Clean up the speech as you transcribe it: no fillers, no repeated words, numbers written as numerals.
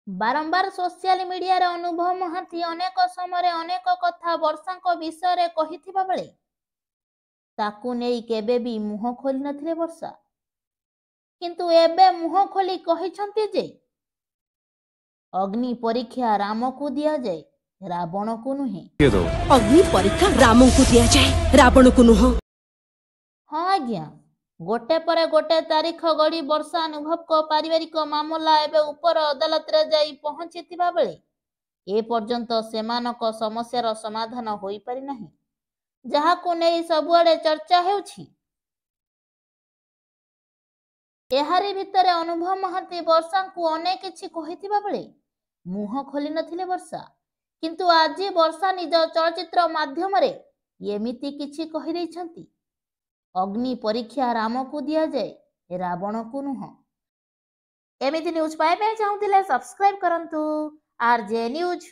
बारंबार social media रे अनुभव महांती अनेक समय अनेक कथा वर्षा विषय रे कहिथिबा बेले ताकू नेई केबे भी मुह खोली नथिले वर्षा किंतु एबे मुह खोली कहिसंती जे अग्नि परीक्षा राम को दिया जाए रावण को नुहे। अग्नि परीक्षा राम को दिया जाए रावण को नुह। हाँ आज्ञा गोटे पर गोटे तारीख गड़ी वर्षा अनुभव को पारिवारिक मामला एवं उपर अदालत रे जाई पहुंचीथिबा बेले ए पर्यंत सेमानक समस्यार समाधान होई पारि नाही जहाको नेई सबुआडे चर्चा हेउछि। एहारी भितरे अनुभव महांती वर्षा को अनेक किछि कहिथिबा बेले मुह खोली नथिले वर्षा किंतु आज वर्षा निज चलचित्र माध्यम रे एमिति किछि कहि दैछंती अग्नि परीक्षा राम को दिया जाए रावण को नुह। एमिति न्यूज पाइबे चाहूथिले सब्सक्राइब करंतु आरजे न्यूज।